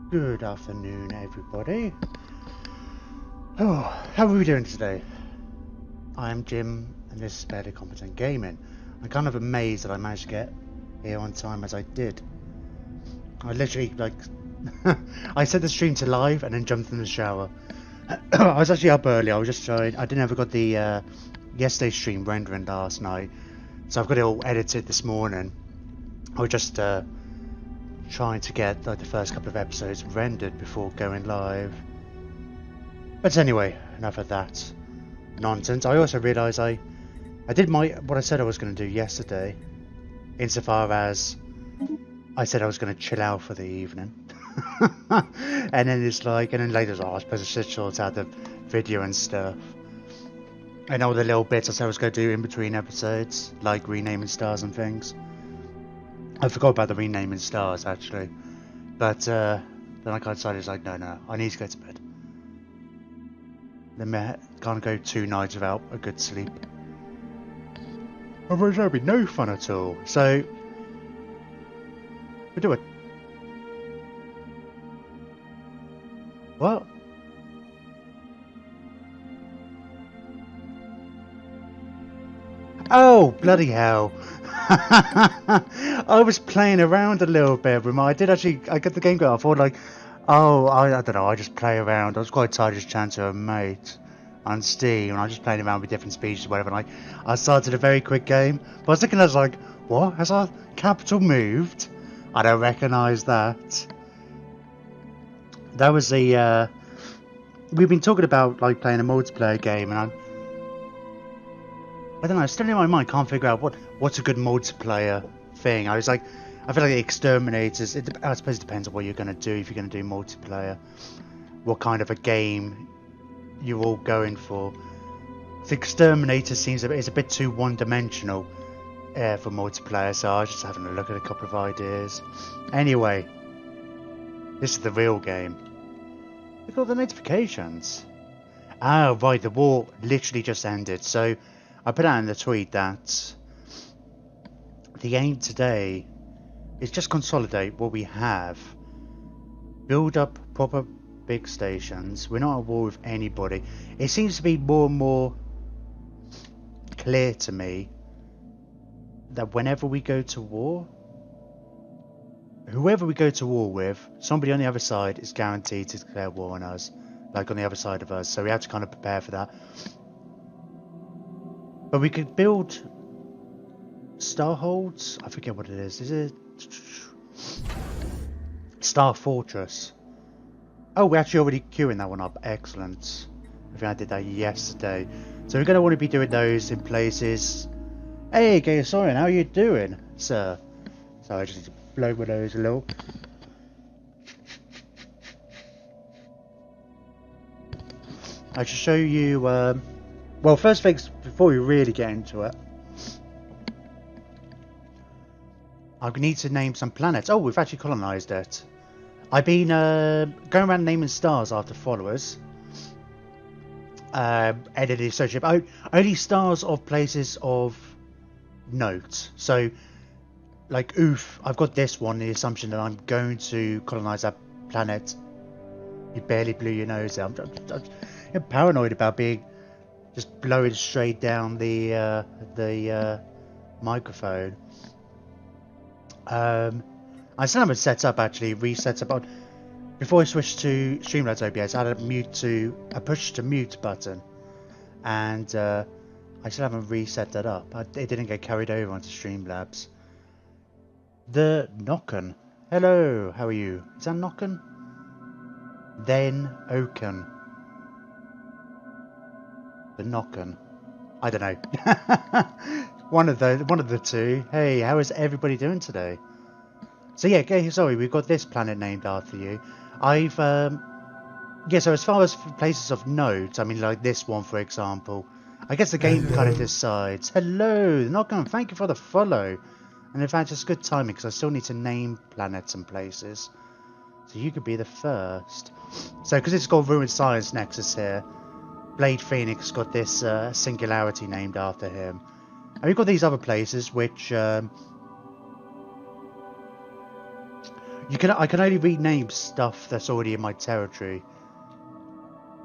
Good afternoon, everybody. Oh, how are we doing today? I'm Jim, and this is Barely Competent Gaming. I'm kind of amazed that I managed to get here on time as I did. I literally, I set the stream to live and then jumped in the shower. I was actually up early. I was just trying. I didn't ever got the yesterday's stream rendering last night, so I've got it all edited this morning. I was just trying to get the first couple of episodes rendered before going live. But anyway, enough of that nonsense. I also realised I did what I said I was going to do yesterday, insofar as I said I was going to chill out for the evening. And then it's like, and then later I was supposed to sort out the video and stuff. And all the little bits I said I was going to do in between episodes, like renaming stars and things. I forgot about the renaming stars actually, but then I decided it's like no, I need to go to bed. Then can't go 2 nights without a good sleep. Otherwise that'll be no fun at all. So we do it. What? Oh bloody hell! I was playing around a little bit with I got the game going. I thought like, oh, I don't know, I just play around. I was quite tired just chatting to a mate on Steam, and I was just playing around with different speeches or whatever, and I started a very quick game. But I was thinking, I was like, what? Has our capital moved? I don't recognise that. That was the, we've been talking about like playing a multiplayer game, and I don't know, still in my mind can't figure out what's a good multiplayer thing. I feel like the Exterminators, I suppose it depends on what you're going to do. If you're going to do multiplayer, what kind of a game you're all going for. The Exterminator seems is a bit too one-dimensional for multiplayer, so I was just having a look at a couple of ideas. Anyway, this is the real game. Look at all the notifications. Oh right, the war literally just ended, so I put out in the tweet that the aim today is just consolidate what we have, build up proper big stations. We're not at war with anybody. It seems to be more and more clear to me that whenever we go to war, whoever we go to war with, somebody on the other side is guaranteed to declare war on us, like on the other side of us, so we have to kind of prepare for that. But we could build Starholds. I forget what it is. Is it Star Fortress? Oh, we're actually already queuing that one up. Excellent. I think I did that yesterday. So we're going to want to be doing those in places. Hey, Gayasaurian, how are you doing, sir? So I just need to blow my nose a little. I should show you. Well, first things, before we really get into it, I need to name some planets. Oh, we've actually colonised it. I've been going around naming stars after followers. Edited, searching. Only stars of places of note. So, like, oof, I've got this one, the assumption that I'm going to colonise that planet. You barely blew your nose out. I'm paranoid about being just blowing straight down the microphone. I still haven't set up reset up. Before I switched to Streamlabs OBS, I had a push to mute button, and I still haven't reset that up. It didn't get carried over onto Streamlabs. The Nocken. Hello, how are you? Is that Nocken? Then Oaken. The Nocken. I don't know. one of the two. Hey, how is everybody doing today? So yeah, okay, sorry, we've got this planet named after you. I've yeah, so as far as places of note, I mean like this one for example, I guess the game kind of decides. Hello, Nocken, thank you for the follow. And in fact it's good timing because I still need to name planets and places. So you could be the first. So because it's got Ruined Science Nexus here, Blade Phoenix got this singularity named after him. And we've got these other places which I can only rename stuff that's already in my territory.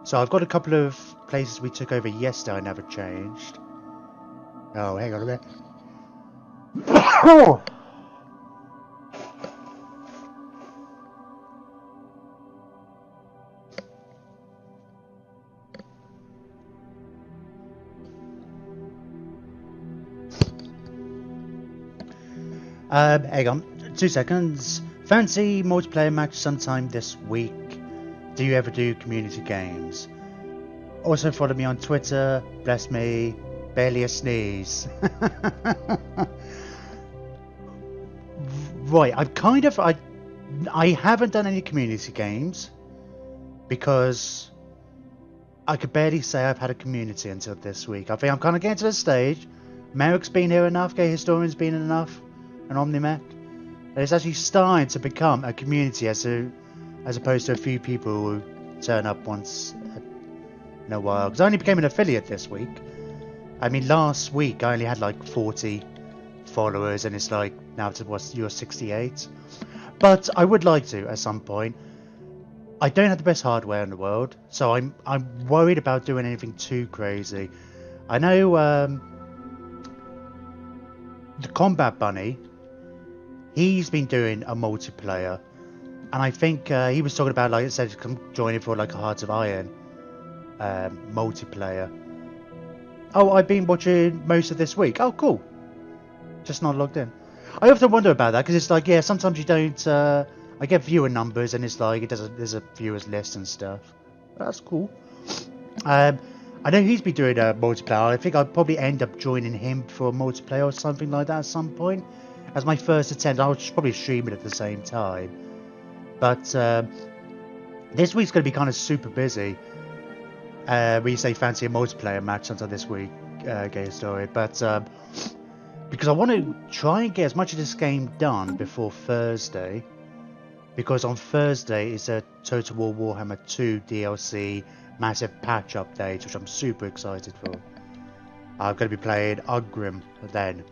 So I've got a couple of places we took over yesterday I never changed. Oh, hang on a minute. Hang on, 2 seconds. Fancy multiplayer match sometime this week. Do you ever do community games? Also follow me on Twitter. Bless me, barely a sneeze. Right, I haven't done any community games because I could barely say I've had a community until this week. I think I'm kind of getting to the stage. Merrick's been here enough, Gay Historian's been enough, and Omnimac. And it's actually starting to become a community as opposed to a few people who turn up once in a while. Because I only became an affiliate this week. I mean, last week I only had like 40 followers, and it's like now to what's you're 68. But I would like to at some point. I don't have the best hardware in the world, so I'm worried about doing anything too crazy. I know the Combat Bunny, he's been doing a multiplayer, and I think he was talking about, like I said, come join it for like a Hearts of Iron multiplayer. Oh, I've been watching most of this week. Oh, cool. Just not logged in. I often wonder about that because it's like, yeah, sometimes you don't. I get viewer numbers and it's like there's a viewers list and stuff. That's cool. I know he's been doing a multiplayer. I think I'll probably end up joining him for a multiplayer or something like that at some point. As my first attempt, I'll probably stream it at the same time. But this week's going to be kind of super busy. When you say fancy a multiplayer match until this week, Gay Story. But because I want to try and get as much of this game done before Thursday. Because on Thursday is a Total War Warhammer 2 DLC massive patch update, which I'm super excited for. I'm going to be playing Ugrim then.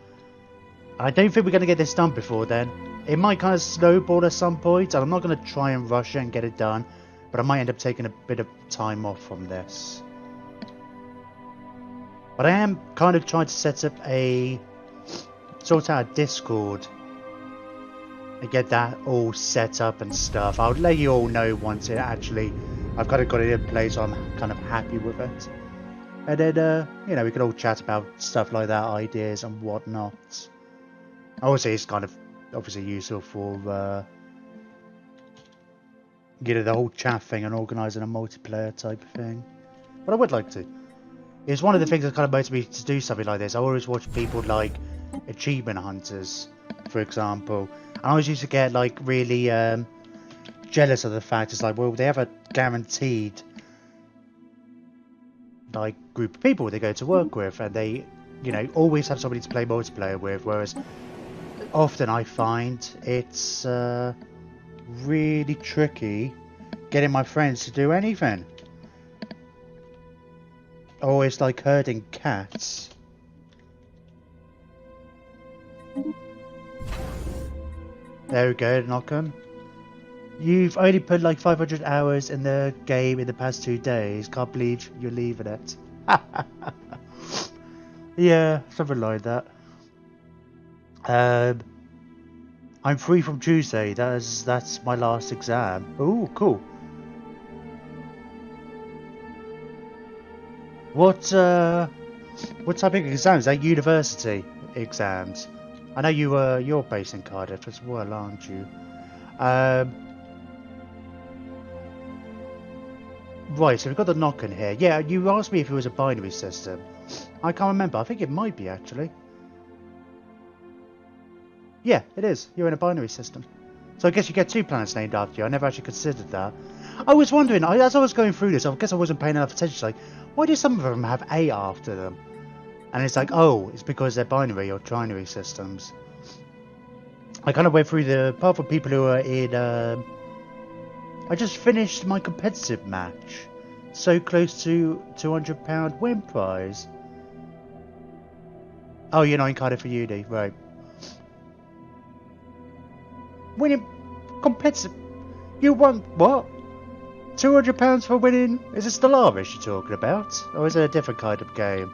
I don't think we're going to get this done before then. It might kind of snowball at some point, and I'm not going to try and rush it and get it done. But I might end up taking a bit of time off from this. But I am kind of trying to set up sort out a Discord and get that all set up and stuff. I'll let you all know once it actually, I've kind of got it in place, so I'm kind of happy with it. And then, you know, we can all chat about stuff like that, ideas and whatnot. Obviously, it's kind of obviously useful for, you know, the whole chat thing and organising a multiplayer type of thing. But I would like to. It's one of the things that kind of motivates me to do something like this. I always watch people like achievement hunters, for example. And I always used to get like really jealous of the fact it's like, well, they have a guaranteed like group of people they go to work with, and they, you know, always have somebody to play multiplayer with. Whereas often I find it's really tricky getting my friends to do anything. Always like herding cats. There we go, Knocken. You've only put like 500 hours in the game in the past 2 days. Can't believe you're leaving it. Yeah, something like that. I'm free from Tuesday. That's my last exam. Oh, cool. What type of exams? Is that university exams? I know you're based in Cardiff as well, aren't you? Right, so we've got the knock in here. Yeah, you asked me if it was a binary system. I can't remember. I think it might be actually. Yeah, it is. You're in a binary system. So I guess you get 2 planets named after you. I never actually considered that. I was wondering, as I was going through this, I guess I wasn't paying enough attention. Like, why do some of them have A after them? And it's like, oh, it's because they're binary or trinary systems. I kind of went through apart from people who are in, I just finished my competitive match. So close to £200 win prize. Oh, you're not in Cardiff for uni, right. Winning Competitive? You want what? £200 for winning? Is it Stellaris you're talking about? Or is it a different kind of game?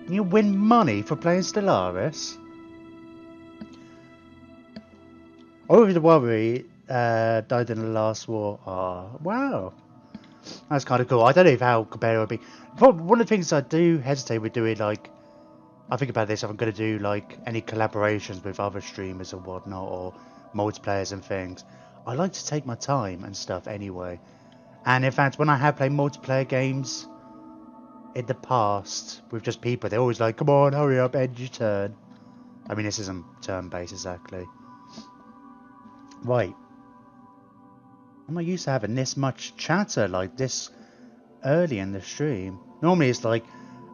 You win money for playing Stellaris? Over the worry, died in the last war. Oh, wow. That's kind of cool. I don't know how comparable it would be. One of the things I do hesitate with doing, like, I think about this if I'm going to do, like, any collaborations with other streamers or whatnot, or multiplayers and things. I like to take my time and stuff anyway. And in fact, when I have played multiplayer games in the past with just people, they're always like, come on, hurry up, end your turn. I mean, this isn't turn-based exactly. Right. I'm not used to having this much chatter like this early in the stream. Normally it's like,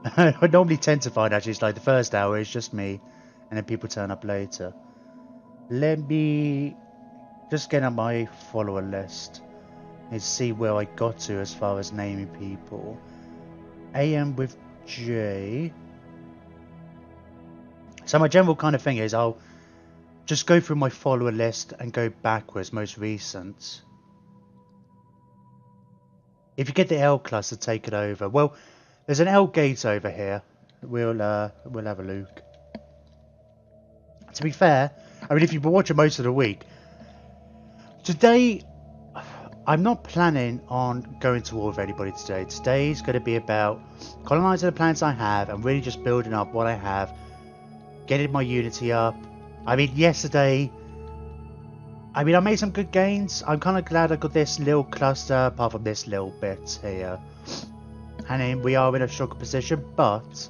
I normally tend to find actually it's like the first hour is just me, and then people turn up later. Let me just get on my follower list and see where I got to as far as naming people. AM with J. So my general kind of thing is I'll just go through my follower list and go backwards, most recent. If you get the L cluster, take it over. Well, there's an L gate over here. We'll have a look. To be fair, I mean, if you've been watching most of the week, today I'm not planning on going to war with anybody today. Today's going to be about colonising the planets I have and really just building up what I have, getting my unity up. I mean, yesterday, I made some good gains. I'm kind of glad I got this little cluster, apart from this little bit here. And then we are in a stronger position, but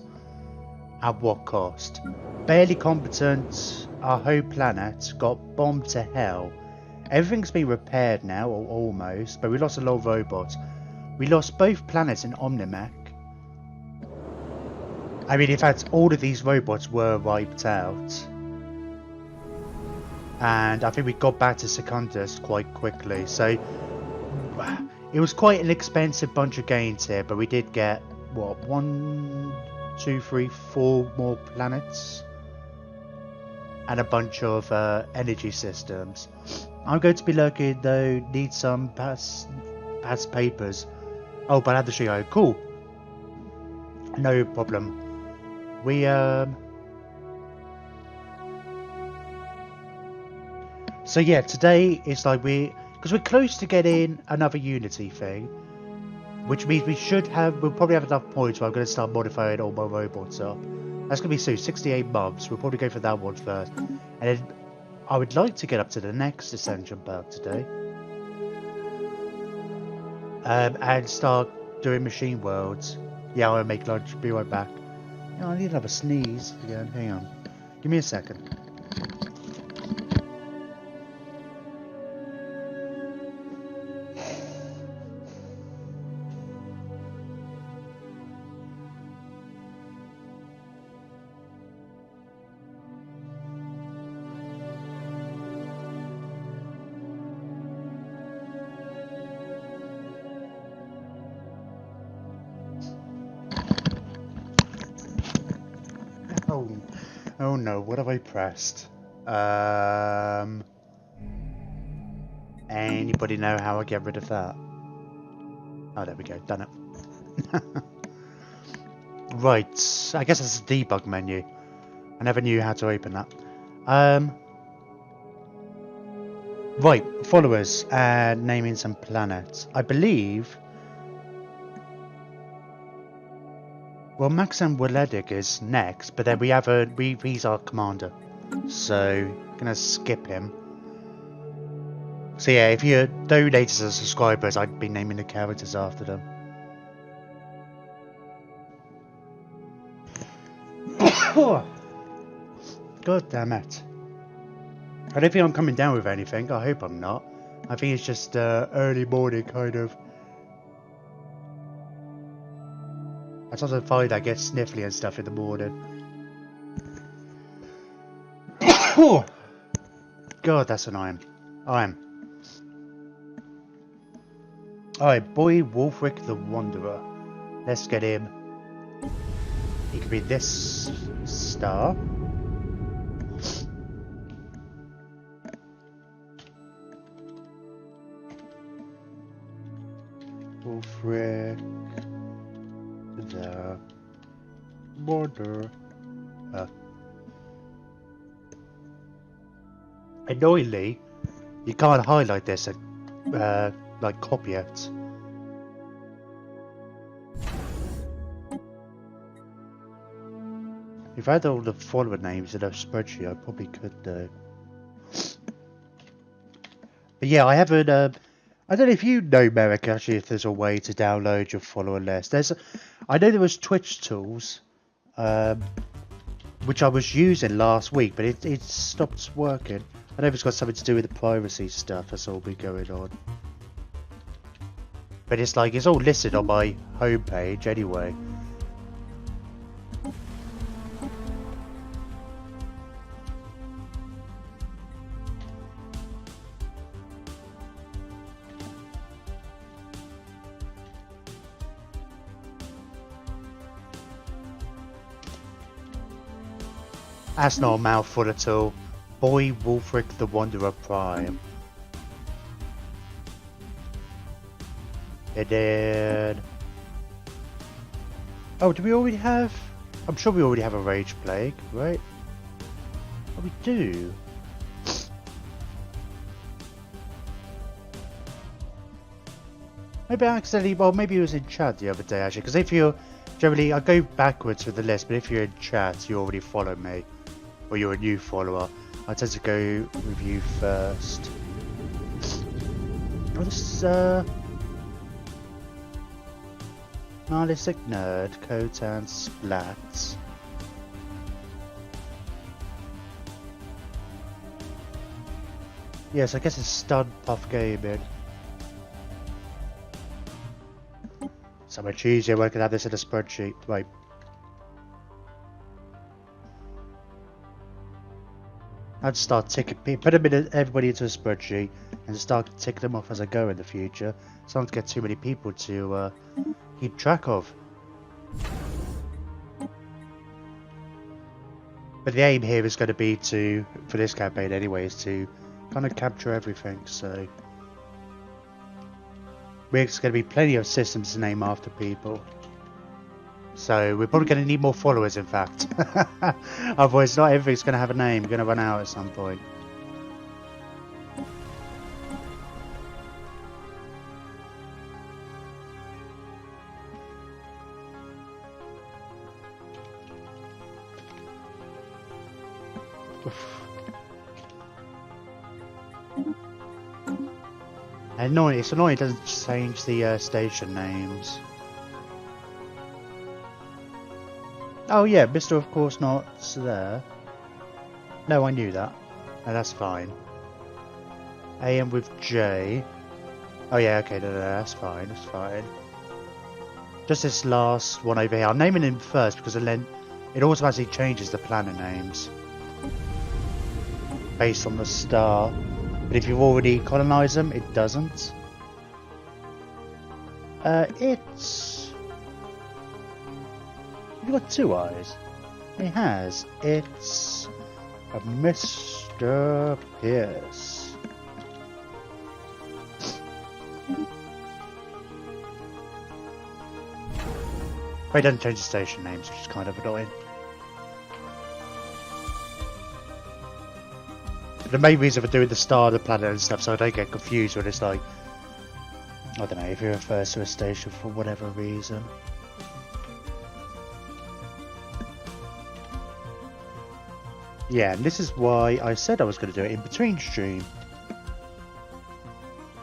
at what cost? Barely competent, our whole planet got bombed to hell. Everything's been repaired now, or almost, but we lost a lot of robots. We lost both planets in Omnimac. I mean, in fact, all of these robots were wiped out. And I think we got back to Secundus quite quickly, so it was quite an expensive bunch of gains here, but we did get, what, 1, 2, 3, 4 more planets? And a bunch of energy systems. I'm going to be looking, though, need some past papers. Oh, but I have to show you. Cool. No problem. We, So yeah, today it's like because we're close to getting another Unity thing, which means we'll probably have enough points where I'm going to start modifying all my robots up. That's going to be soon, 68 months. We'll probably go for that one first. And then I would like to get up to the next Ascension perk today. And start doing machine worlds. Yeah, I'll make lunch, be right back. Oh, I need to have a sneeze again, hang on. Give me a second. Oh no, what have I pressed? Anybody know how I get rid of that? Oh, there we go, done it. Right, I guess it's a debug menu. I never knew how to open that. Right, followers and naming some planets. I believe... Well, Maxim Waledic is next, but then we have he's our commander. So, gonna skip him. So yeah, if you're donators as subscribers, I'd be naming the characters after them. God damn it. I don't think I'm coming down with anything, I hope I'm not. I think it's just early morning kind of. I sometimes find I get sniffly and stuff in the morning. God, that's annoying. Alright, boy Wolfric the Wanderer. Let's get him. He could be this star. Ulfric. The border. Annoyingly, you can't highlight this and like copy it. If I had all the follower names in a spreadsheet, I probably could do. But yeah, I haven't. I don't know if you know, Merrick, actually, if there's a way to download your follower list. I know there was Twitch tools, which I was using last week, but it stopped working. I don't know if it's got something to do with the privacy stuff that's all been going on. But it's like, it's all listed on my homepage anyway. That's not a mouthful at all. Boy Wulfric the Wanderer Prime. It did. Oh, do we already have? I'm sure we already have a Rage Plague, right? Oh, we do. Maybe I accidentally, well, maybe it was in chat the other day actually, because if you're, generally, I go backwards with the list, but if you're in chat, you already follow me, or you're a new follower, I tend to go with you first. Oh, this Nihilistic Nerd, Cotan Splats. Yes, I guess it's Stud Puff Gaming. So much easier when I can have this in a spreadsheet. Right. I'd start ticking, put everybody into a spreadsheet and start ticking them off as I go in the future. So I don't get too many people to keep track of. But the aim here is going to be to, for this campaign anyway, is to kind of capture everything. So there's going to be plenty of systems to name after people. So we're probably going to need more followers, in fact. Otherwise, not everything's going to have a name. We're going to run out at some point. Oof. Annoying. It's annoying it doesn't change the station names. Oh yeah, Mr. Of course not there. No, I knew that. No, that's fine. AM with J. Oh yeah, okay, no, that's fine, that's fine. Just this last one over here. I'm naming him first because then it automatically changes the planet names based on the star. But if you've already colonised them, it doesn't. It's... You've got two eyes. It has. It's a Mr. Pierce. But it doesn't change the station names, which is kind of annoying. The main reason for doing the star, the planet and stuff, so I don't get confused when it's like, I don't know, if it refers to a station for whatever reason. Yeah, and this is why I said I was going to do it in between stream.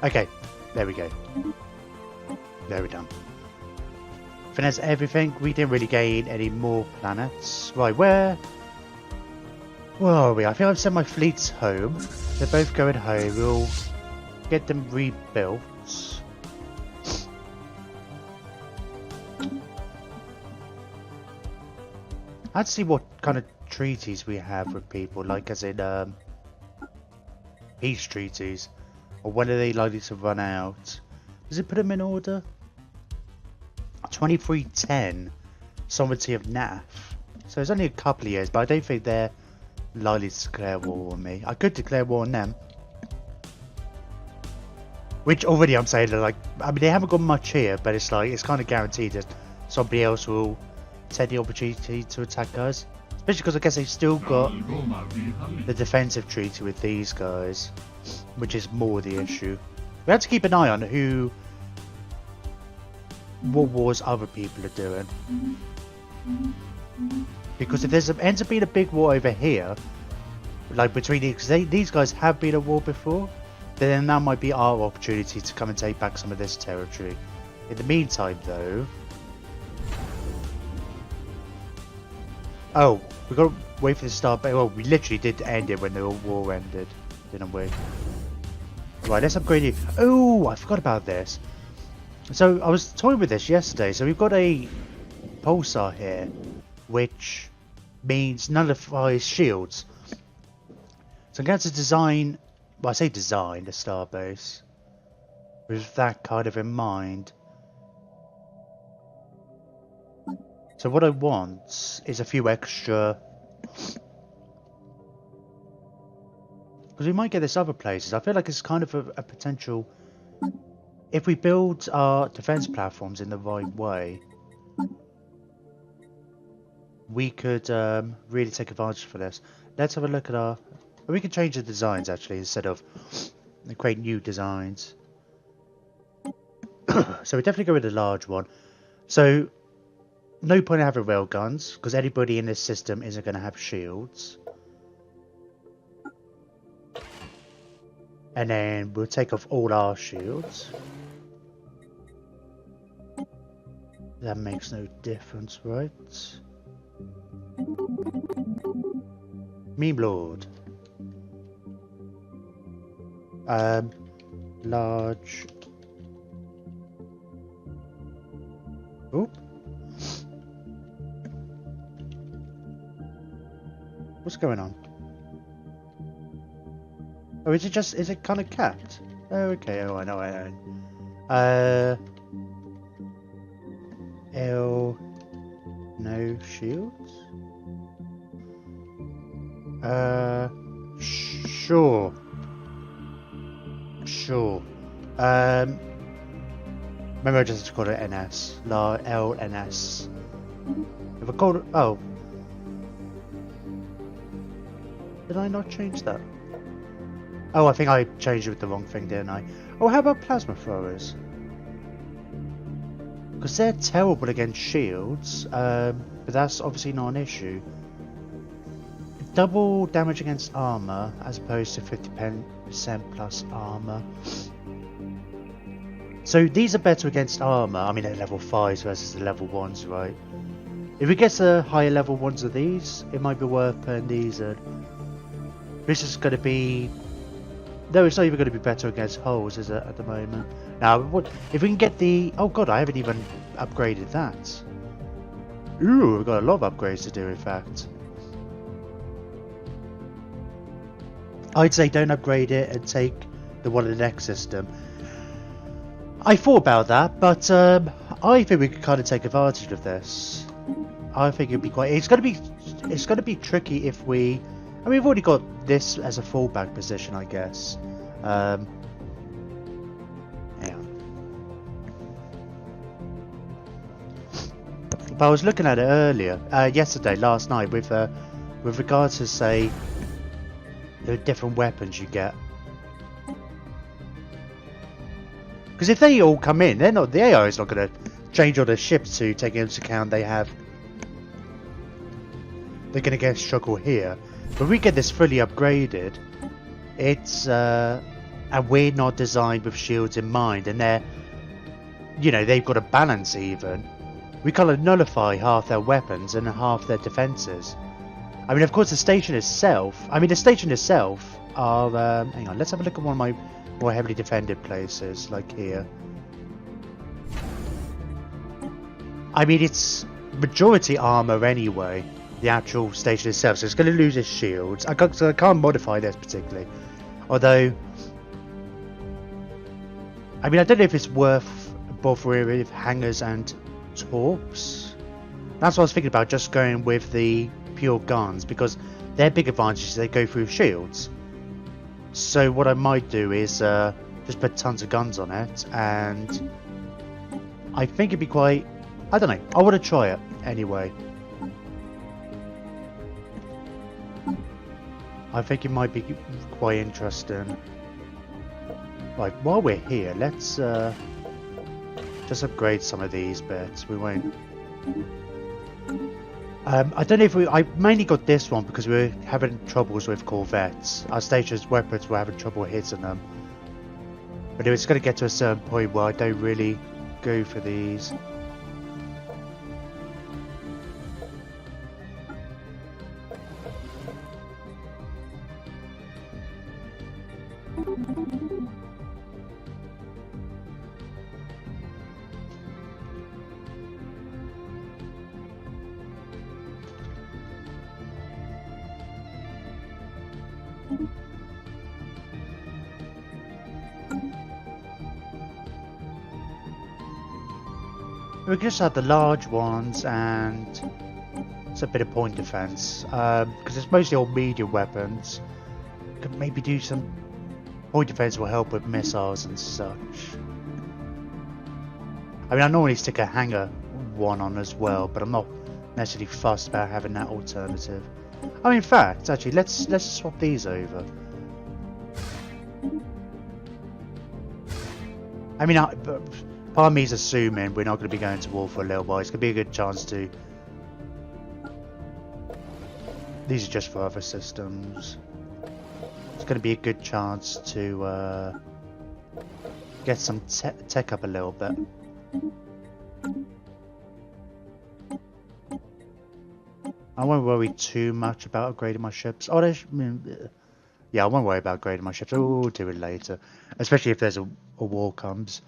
Okay, there we go. There we're done. I think that's everything. We didn't really gain any more planets. Right, where are we? I think I've sent my fleets home. They're both going home. We'll get them rebuilt. I'd see what kind of treaties we have with people, like as in peace treaties, or when are they likely to run out? Does it put them in order? 2310, Sovereignty of NAF. So it's only a couple of years, but I don't think they're likely to declare war on me. I could declare war on them. Which already I'm saying that, like, I mean, they haven't got much here, but it's like, it's kind of guaranteed that somebody else will take the opportunity to attack us. Especially because I guess they've still got the defensive treaty with these guys, which is more the issue. We have to keep an eye on what wars other people are doing. Because if there ends up being a big war over here, like between these guys have been at war before, then that might be our opportunity to come and take back some of this territory. In the meantime, though, oh, we got to wait for the start. Well, we literally did end it when the war ended, didn't we? Right, let's upgrade it. Oh, I forgot about this. So I was toying with this yesterday. So we've got a pulsar here, which means nullifies shields. So I'm going to design, well, I say design a starbase with that kind of in mind. So what I want is a few extra, because we might get this other places. I feel like it's kind of a potential, if we build our defense platforms in the right way, we could really take advantage for this. Let's have a look at our, we can change the designs actually instead of create new designs. So we definitely go with the large one. So no point in having railguns because anybody in this system isn't going to have shields. And then we'll take off all our shields. That makes no difference, right? Meme Lord. Large. Oh. What's going on? Oh, is it kind of capped? Oh, okay, oh, I know. L, no shields? Sure. Maybe I just call it NS. LNS. If I call it, oh. Did I not change that? Oh, I think I changed it with the wrong thing, didn't I? Oh, how about plasma throwers? Because they're terrible against shields, but that's obviously not an issue. Double damage against armor as opposed to 50% plus armor. So these are better against armor. I mean, they're level 5s versus the level 1s, right? If we get the higher level ones of these, it might be worth putting these in. This is going to be... No, it's not even going to be better against hulls, is it, at the moment? Now, what if we can get the... Oh god, I haven't even upgraded that. Ooh, we've got a lot of upgrades to do, in fact. I'd say don't upgrade it and take the one in the next system. I thought about that, but I think we could kind of take advantage of this. I think it'd be quite... It's going to be tricky if we... I mean, we've already got this as a fallback position, I guess. Yeah. But I was looking at it earlier, last night, with regards to, say, the different weapons you get. Because if they all come in, the AI is not going to change all their ships to take into account they're going to get a struggle here. But we get this fully upgraded, it's and we're not designed with shields in mind, and they've got a balance even. We kind of nullify half their weapons and half their defenses. I mean, of course, the station itself are... hang on, let's have a look at one of my more heavily defended places, like here. I mean, it's majority armor anyway, the actual station itself, so it's going to lose its shields. I can't modify this particularly. Although, I mean, I don't know if it's worth bothering with hangars and torps. That's what I was thinking about, just going with the pure guns, because their big advantage is they go through shields. So what I might do is just put tons of guns on it, and I think it'd be quite, I don't know, I want to try it anyway. I think it might be quite interesting. Right, while we're here, let's just upgrade some of these bits. We won't. I don't know if I mainly got this one because we were having troubles with corvettes. Our station's weapons were having trouble hitting them. But it's going to get to a certain point where I don't really go for these. We just have the large ones and it's a bit of point defense because it's mostly all medium weapons. Could maybe do some point defense will help with missiles and such. I mean, I normally stick a hanger one on as well, but I'm not necessarily fussed about having that alternative. Oh, in fact, actually, let's swap these over. I mean, part of me is assuming we're not going to be going to war for a little while. It's going to be a good chance to... These are just for other systems. It's going to be a good chance to get some tech up a little bit. I won't worry too much about upgrading my ships. Oh, yeah, I won't worry about upgrading my ships. We'll do it later. Especially if there's a war comes.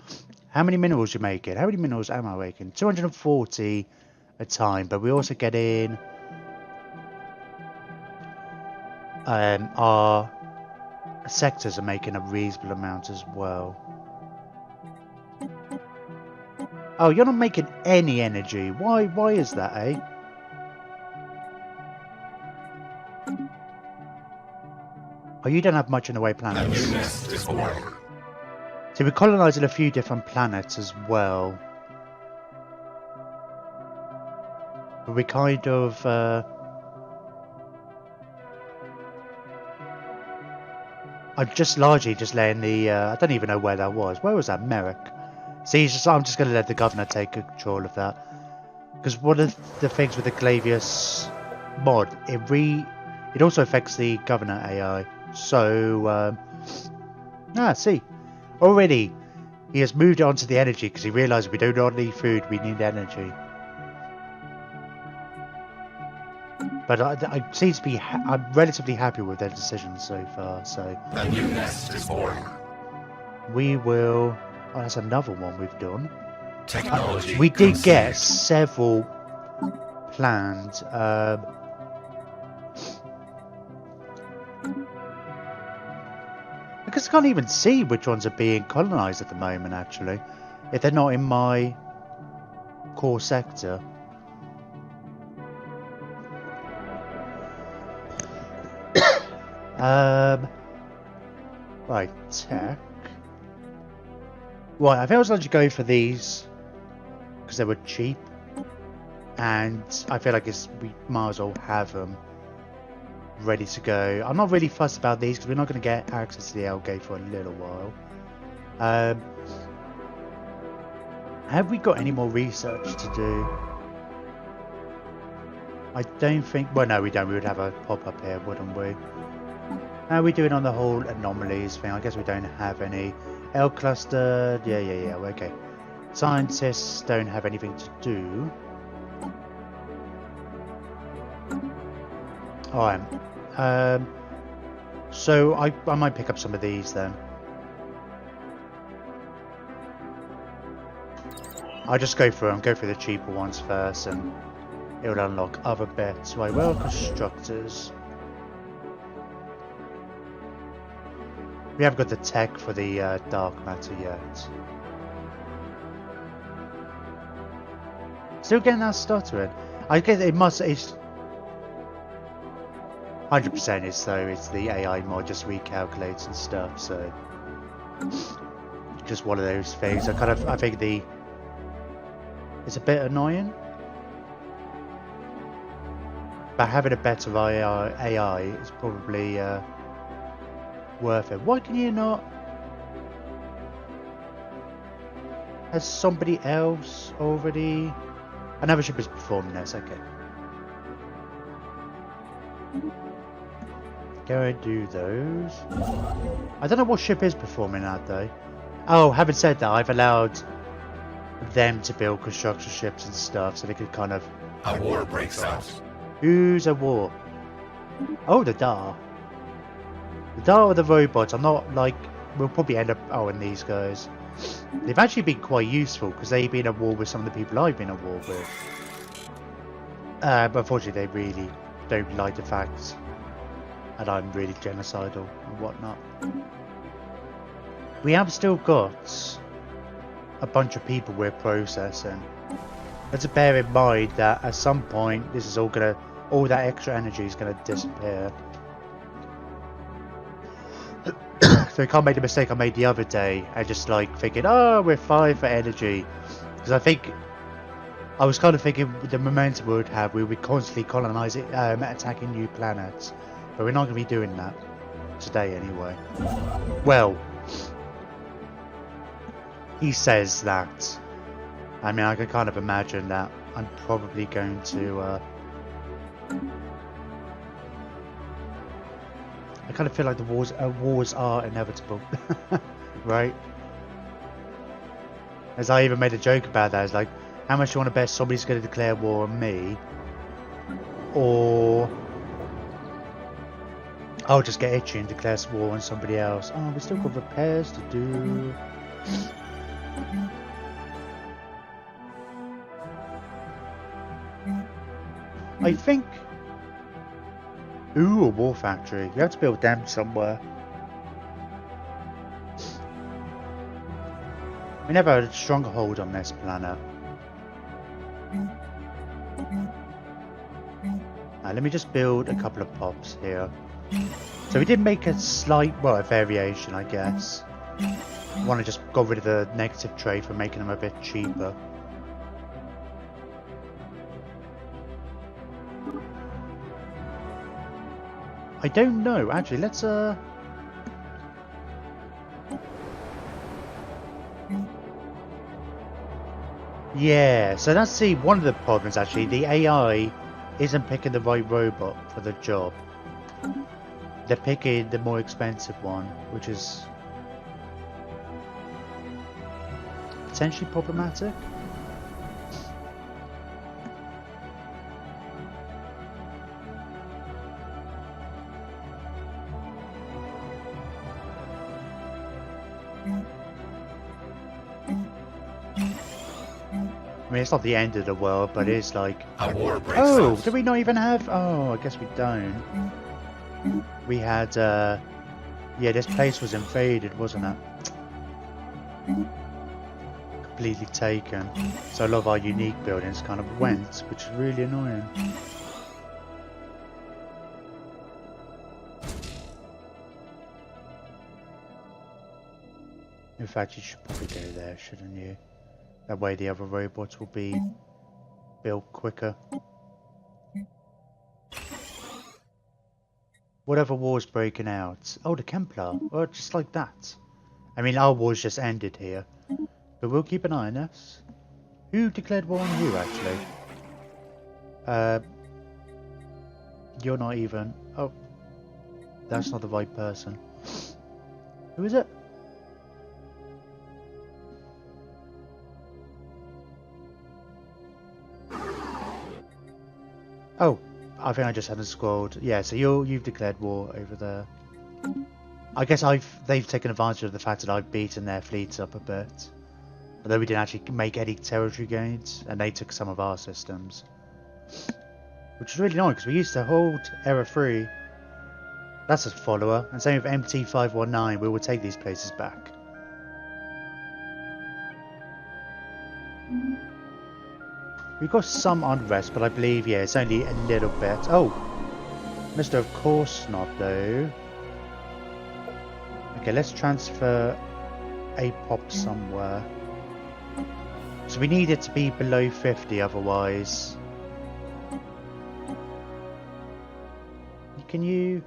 How many minerals you making? How many minerals am I making? 240 a time, but we also get in our sectors are making a reasonable amount as well. Oh, you're not making any energy. Why is that, eh? Oh, you don't have much in the way of planets. So we're colonising a few different planets as well. But we kind of... I'm just largely just letting the... I don't even know where that was. Where was that? Merrick. See, I'm just going to let the governor take control of that. Because one of the things with the Glavius mod, it also affects the governor AI. So, see. Already, he has moved on to the energy because he realised we do not need food, we need energy. But I seem to be, I'm relatively happy with their decisions so far, so... A new nest is born. We will... Oh, that's another one we've done. Technology we did get several planned. Because I can't even see which ones are being colonised at the moment, actually. If they're not in my core sector. Right, tech. Right, I think I was going to go for these because they were cheap, and I feel like we might as well have them ready to go. I'm not really fussed about these because we're not going to get access to the L-gate for a little while. Have we got any more research to do? I don't think... Well, no, we don't. We would have a pop-up here, wouldn't we? How are we doing on the whole anomalies thing? I guess we don't have any. L-cluster... Yeah, okay. Scientists don't have anything to do. Alright. So I might pick up some of these then. I'll just go through them, go through the cheaper ones first, and it'll unlock other bits. Right, well, constructors. We haven't got the tech for the dark matter yet. Still getting that stuttering. I guess it must. It's 100% is though. It's the AI mod just recalculates and stuff. So Just one of those things. I think it's a bit annoying. But having a better AI is probably worth it. Why can you not? Has somebody else already? Another ship is performing this, okay. Go and do those. I don't know what ship is performing that though. Oh, having said that, I've allowed them to build construction ships and stuff so they could kind of... A war breaks out. Who's a war? Oh, the Dar. The Dar or the robots. I'm not like... We'll probably end up... Oh, and these guys. They've actually been quite useful because they've been at war with some of the people I've been at war with. But unfortunately, they really don't like the fact that I'm really genocidal and whatnot. We have still got a bunch of people we're processing. Let's bear in mind that at some point this is all that extra energy is gonna disappear. So I can't make the mistake I made the other day and just like thinking, oh, we're fine for energy. Because I think I was kind of thinking the momentum we would have, we would constantly colonizing, attacking new planets. But we're not going to be doing that today anyway. Well, he says that. I mean, I can kind of imagine that I'm probably going to... I kind of feel like the wars are inevitable, right? As I even made a joke about that, it's like, how much do you want to bet somebody's going to declare war on me? Or I'll just get itchy and declare war on somebody else. Oh, we still got repairs to do. I think... Ooh, a war factory. You have to build them somewhere. We never had a stronger hold on this planet. Let me just build a couple of pops here. So we did make a slight, well, a variation, I guess. I want to just go rid of the negative trade for making them a bit cheaper. I don't know. Actually, let's yeah, so that's see one of the problems actually. The AI isn't picking the right robot for the job. They're picking the more expensive one, which is potentially problematic. I mean, it's not the end of the world, but it's like... A war breaks oh, out. do we not even have... Oh, I guess we don't. We had, yeah, this place was invaded, wasn't it? Completely taken. So a lot of our unique buildings kind of went, which is really annoying. In fact, you should probably go there, shouldn't you? That way the other robots will be built quicker. Whatever war's breaking out. Oh, the Templar. Oh, just like that. I mean, our war's just ended here. But we'll keep an eye on this. Who declared war on who, actually? You're not even... Oh. That's not the right person. Who is it? Oh, I think I just hadn't scrolled. Yeah, so you've declared war over there. I guess they've taken advantage of the fact that I've beaten their fleets up a bit. Although we didn't actually make any territory gains, and they took some of our systems. Which is really annoying, because we used to hold error free. That's a follower, and same with MT519, we will take these places back. We've got some unrest, but I believe, yeah, it's only a little bit. Oh! Mr. Of course not, though. Okay, let's transfer a pop somewhere. So we need it to be below 50 otherwise. Can you...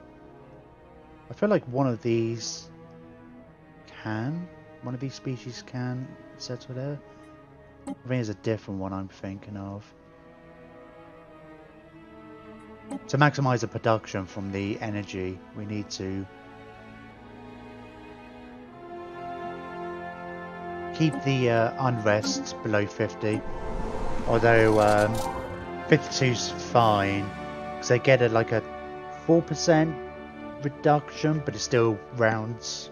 I feel like one of these can. One of these species can settle there. I think there's a different one I'm thinking of. To maximize the production from the energy, we need to keep the unrest below 50. Although 52's fine, because they get like a 4% reduction, but it still rounds.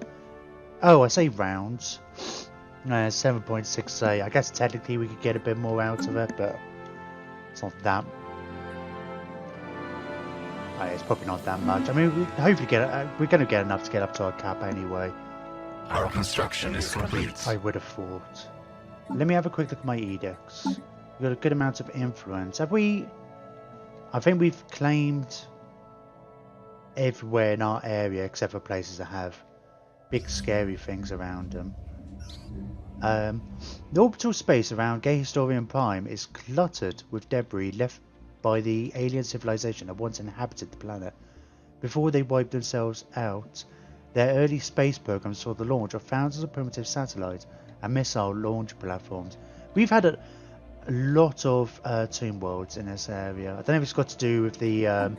Oh, I say rounds. 7.68. I guess technically we could get a bit more out of it, but it's not that. It's probably not that much. I mean, we hopefully we're going to get enough to get up to our cap anyway. Our construction is complete. I would have thought. Let me have a quick look at my edicts. We've got a good amount of influence. Have we? I think we've claimed everywhere in our area except for places that have big scary things around them. The orbital space around Gay Historian Prime is cluttered with debris left by the alien civilization that once inhabited the planet. Before they wiped themselves out, their early space program saw the launch of thousands of primitive satellites and missile launch platforms. We've had a lot of tomb worlds in this area. I don't know if it's got to do with the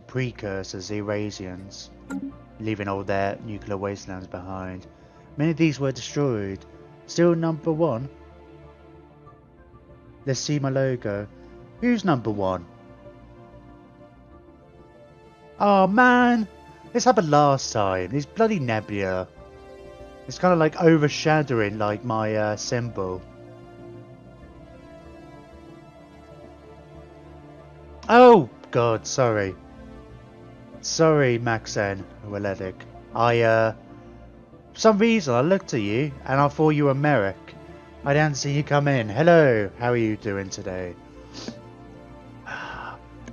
precursors, the Eurasians, leaving all their nuclear wastelands behind. Many of these were destroyed. Still number one. Let's see my logo. Who's number one? Oh man! This happened last time. This bloody nebula. It's kind of like overshadowing like my symbol. Oh god, sorry. Sorry, Maxen Weledik. For some reason I looked at you and I thought you were Merrick. I didn't see you come in. Hello, how are you doing today?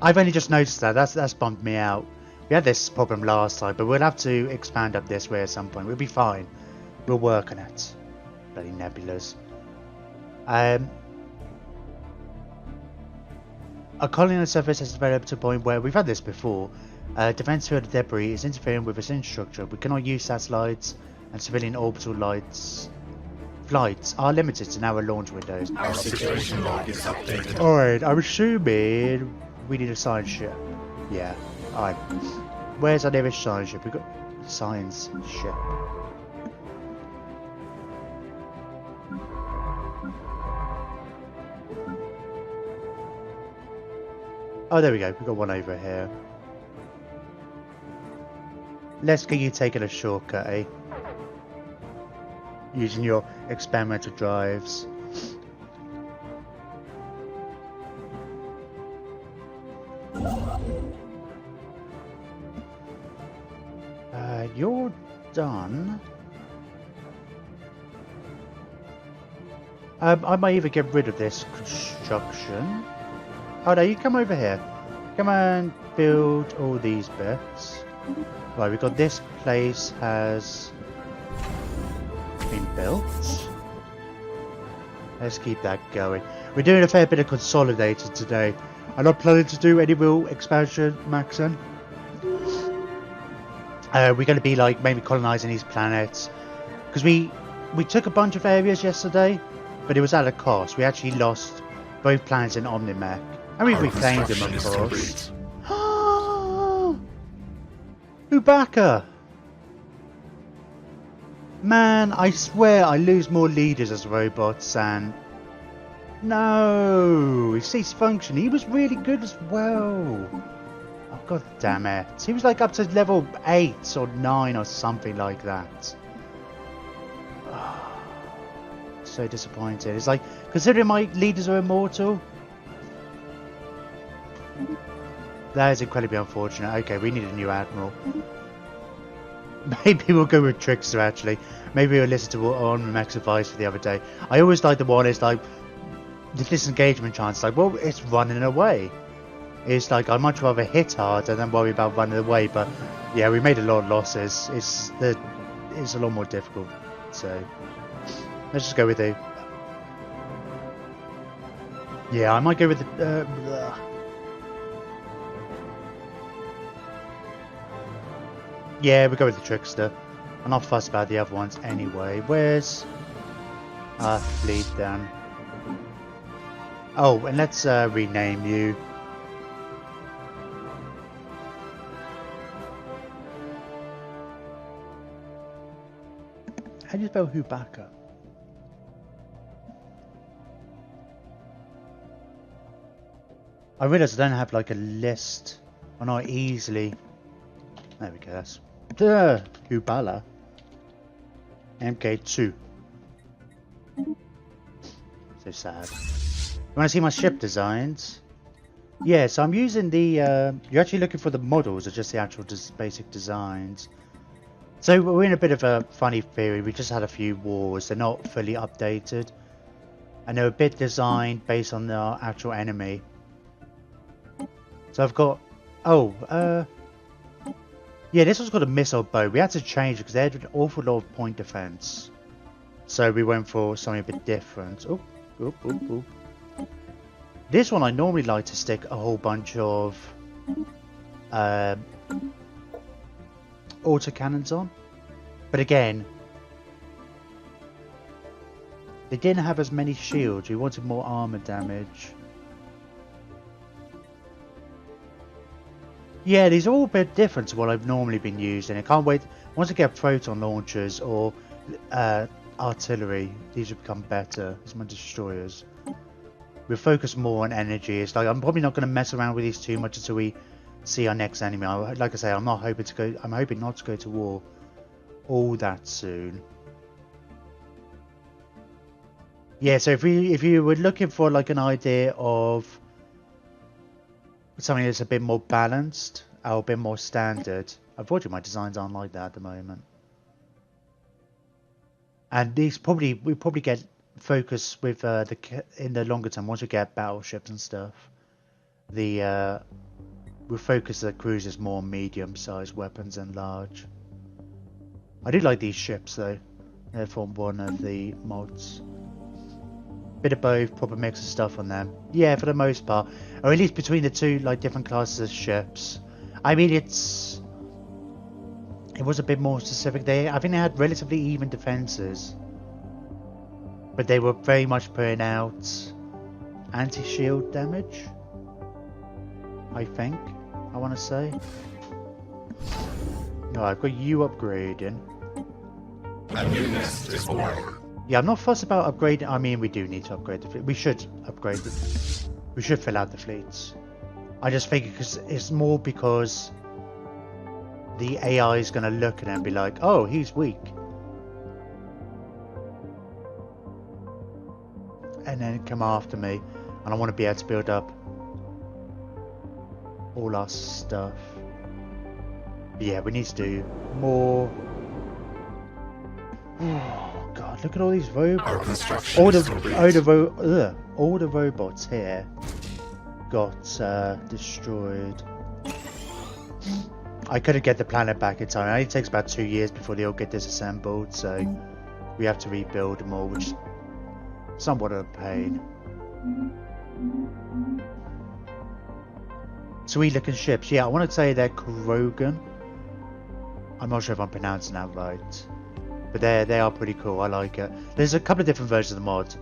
I've only just noticed that. That's bumped me out. We had this problem last time, but we'll have to expand up this way at some point. We'll be fine. We'll work on it. Bloody nebulas. A colony on the surface has developed to a point where we've had this before. Defense field of debris is interfering with its infrastructure. We cannot use satellites, and civilian orbital flights are limited to narrow launch windows. Our situation log is updated. Alright, I'm assuming we need a science ship. Yeah, alright. Where's our nearest science ship? We've got science ship. Oh, there we go. We've got one over here. Let's get you taking a shortcut, eh? Using your experimental drives. You're done. I might even get rid of this construction. Oh no, you come over here. Come and build all these bits. Right, we've got this place has been built. Let's keep that going. We're doing a fair bit of consolidating today. I'm not planning to do any real expansion, Maxon. We're going to be like maybe colonizing these planets, because we took a bunch of areas yesterday, but it was at a cost. We actually lost both planets in Omnimech, and we reclaimed them, of course. Ubaka! Man, I swear I lose more leaders as robots, and no, he ceased function. He was really good as well. Oh god damn it! He was like up to level 8 or 9 or something like that. Oh, so disappointed. It's like, considering my leaders are immortal, that is incredibly unfortunate. Okay, we need a new admiral. Maybe we'll go with Trickster actually. Maybe we'll listen to what Onmech's advice for the other day. I always like the one, it's like the disengagement chance, like, well, it's running away. It's like, I'd much rather hit hard and then worry about running away, but yeah, we made a lot of losses. It's the is a lot more difficult. So let's just go with A. Yeah, I might go with the. Yeah, we'll go with the Trickster. I'm not fussed about the other ones anyway. Where's our fleet then? Oh, and let's rename you. How do you spell Hubaka? I realise I don't have like a list. Or not easily. There we go. That's Hubala. MK2. So sad. You want to see my ship designs? Yeah, so I'm using the... you're actually looking for the models or just the actual basic designs? So we're in a bit of a funny theory. We just had a few wars. They're not fully updated. And they're a bit designed based on the actual enemy. So I've got... Oh, yeah, this one's got a missile boat. We had to change it because they had an awful lot of point defense. So we went for something a bit different. Oh, oop, oop, oop. This one I normally like to stick a whole bunch of autocannons on. But again, they didn't have as many shields. We wanted more armor damage. Yeah, these are all a bit different to what I've normally been using. I can't wait. Once I get proton launchers or artillery, these will become better as my destroyers. We'll focus more on energy. It's like I'm probably not going to mess around with these too much until we see our next enemy. Like I say, I'm hoping not to go to war all that soon. Yeah, so if you were looking for like an idea of something that's a bit more balanced or a bit more standard, unfortunately my designs aren't like that at the moment. And these we probably get focus with in the longer term once we get battleships and stuff. We'll focus the cruisers more on medium-sized weapons and large. I do like these ships though. They're from one of the mods. Bit of both, proper mix of stuff on them. Yeah, for the most part, or at least between the two like different classes of ships. I mean, it was a bit more specific. I think they had relatively even defenses, but they were very much putting out anti-shield damage. I think I want to say. No, I've got you upgrading. A new nest is born. Yeah, I'm not fussed about upgrading. I mean, we do need to upgrade the fleet. We should upgrade we should fill out the fleets. I just think it's more because the AI is going to look at it and be like, oh, he's weak. And then come after me. And I want to be able to build up all our stuff. But yeah, we need to do more. Oh god, look at all these robots. All the robots here got destroyed. I couldn't get the planet back in time. It only takes about 2 years before they all get disassembled, so we have to rebuild them all, which is somewhat of a pain. Sweet looking ships. Yeah, I want to say they're Krogan. I'm not sure if I'm pronouncing that right. But they are pretty cool. I like it. There's a couple of different versions of the mod.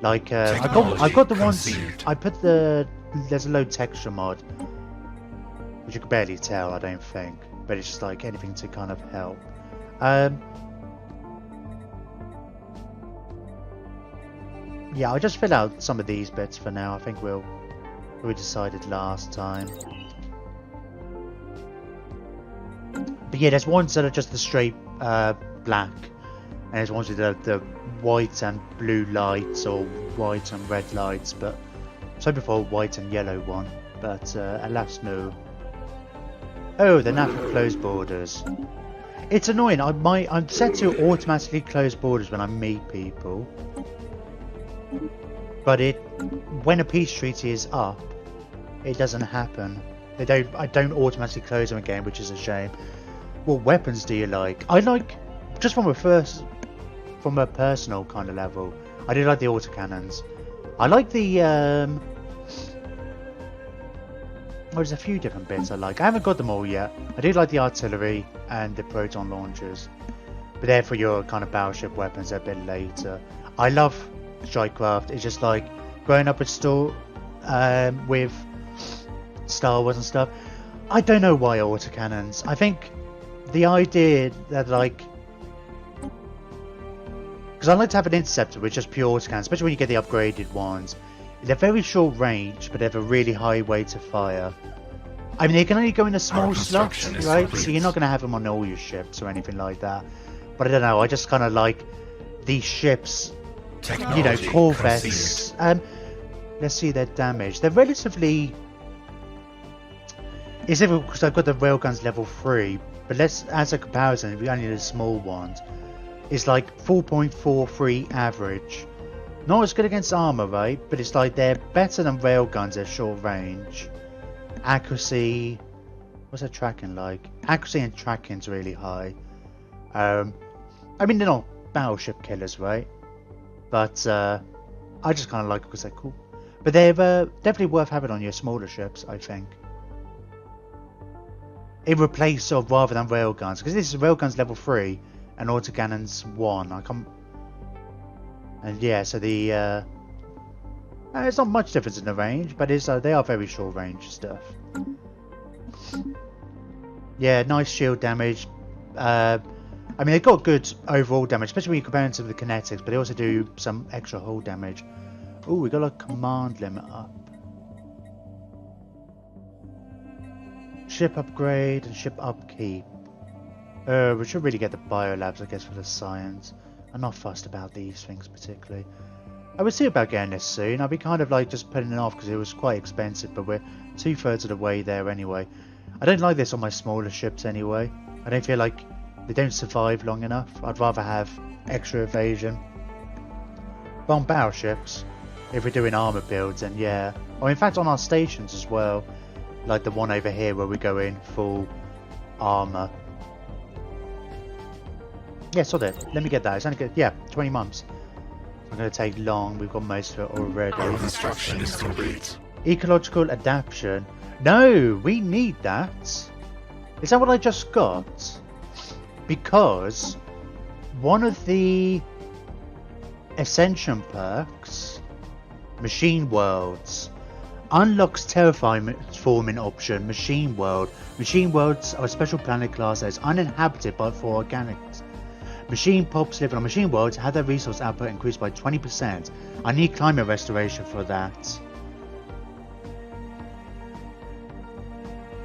Like I've got the ones I put there's a low texture mod, which you can barely tell, I don't think. But it's just like anything to kind of help. Yeah, I'll just fill out some of these bits for now. I think we decided last time. But yeah, there's ones that are just the straight black, and there's ones with the white and blue lights or white and red lights. But so before white and yellow one, but alas no. Oh, the NAF closed borders. It's annoying. I'm set to automatically close borders when I meet people, but when a peace treaty is up, it doesn't happen. I don't automatically close them again, which is a shame. What weapons do you like? I like just from a personal kind of level, I do like the autocannons. I like the well, there's a few different bits I like. I haven't got them all yet. I do like the artillery and the proton launchers, but they're for your kind of battleship weapons a bit later. I love Strikecraft. It's just like growing up with Star Wars and stuff. I don't know why autocannons. I think the idea that like, because I like to have an interceptor with just pure autocannons, especially when you get the upgraded ones. They're very short range, but they have a really high rate of fire. I mean, they can only go in a small slot, right? So you're not going to have them on all your ships or anything like that. But I don't know, I just kind of like these ships, you know, corvettes. Let's see their damage. They're relatively... It's difficult because I've got the railguns level 3, but let's, as a comparison, we only need the small ones. It's like 4.43 average. Not as good against armor, right? But it's like they're better than railguns at short range. Accuracy... What's their tracking like? Accuracy and tracking's really high. I mean, they're not battleship killers, right? But I just kind of like it because they're cool. But they're definitely worth having on your smaller ships, I think. In replace of rather than railguns, because this is railguns level 3 and autocannons 1. I can't. And yeah, so the there's not much difference in the range, but it's they are very short range stuff. Yeah, nice shield damage. I mean, they've got good overall damage, especially when you compare them to the kinetics, but they also do some extra hull damage. Oh, we got a command limit up. Ship upgrade and ship upkeep. We should really get the biolabs, I guess, for the science. I'm not fussed about these things particularly. I would see about getting this soon. I'd be kind of like just putting it off because it was quite expensive, but we're 2/3 of the way there anyway. I don't like this on my smaller ships anyway. I don't feel like they don't survive long enough. I'd rather have extra evasion. But on battleships, if we're doing armor builds, then yeah. Or in fact on our stations as well. Like the one over here where we go in full armor. Yeah, so there. Let me get that. It's only good. Yeah, 20 months. It's not going to take long. We've got most of it already. Our construction is complete. Ecological adaptation. No, we need that. Is that what I just got? Because one of the Ascension perks, Machine Worlds, unlocks terraforming option, Machine World. Machine Worlds are a special planet class that is uninhabited but for organics. Machine pops living on Machine Worlds have their resource output increased by 20%. I need climate restoration for that.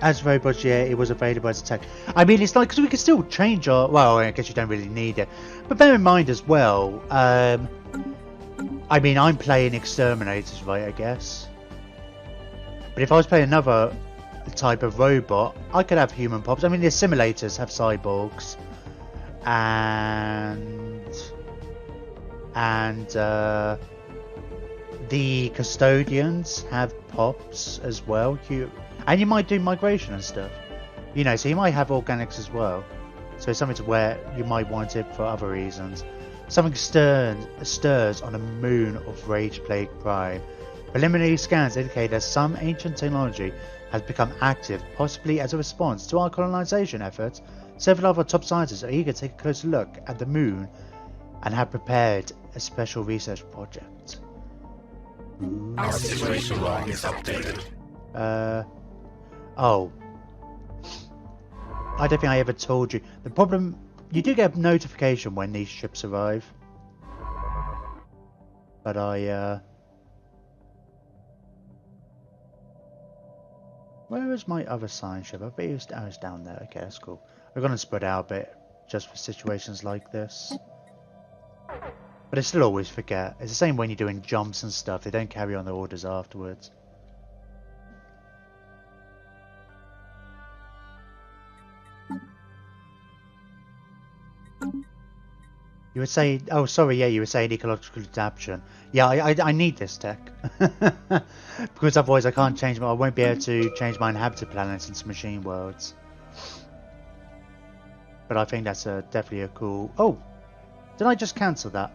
As robots, yeah, it was available as a tech. I mean, it's like, because we can still change our... Well, I guess you don't really need it. But bear in mind as well, I mean, I'm playing Exterminators, right, I guess. But if I was playing another type of robot, I could have human pops. I mean, the simulators have cyborgs. And the custodians have pops as well. And you might do migration and stuff. You know, so you might have organics as well. So it's something to where you might want it for other reasons. Something stirs on a moon of Rage Plague Prime. Preliminary scans indicate that some ancient technology has become active, possibly as a response to our colonization efforts. Several other top scientists are eager to take a closer look at the moon and have prepared a special research project. Our situation log is updated. Oh. I don't think I ever told you. The problem, you do get a notification when these ships arrive. But where is my other science ship? I bet it was down there. Okay, that's cool. We're going to spread out a bit just for situations like this. But I still always forget. It's the same when you're doing jumps and stuff. They don't carry on their orders afterwards. You were saying... Oh, sorry, yeah, you were saying ecological adaptation. Yeah, I need this tech. Because otherwise I can't change... I won't be able to change my inhabited planets into machine worlds. But I think that's definitely a cool... Oh! Did I just cancel that?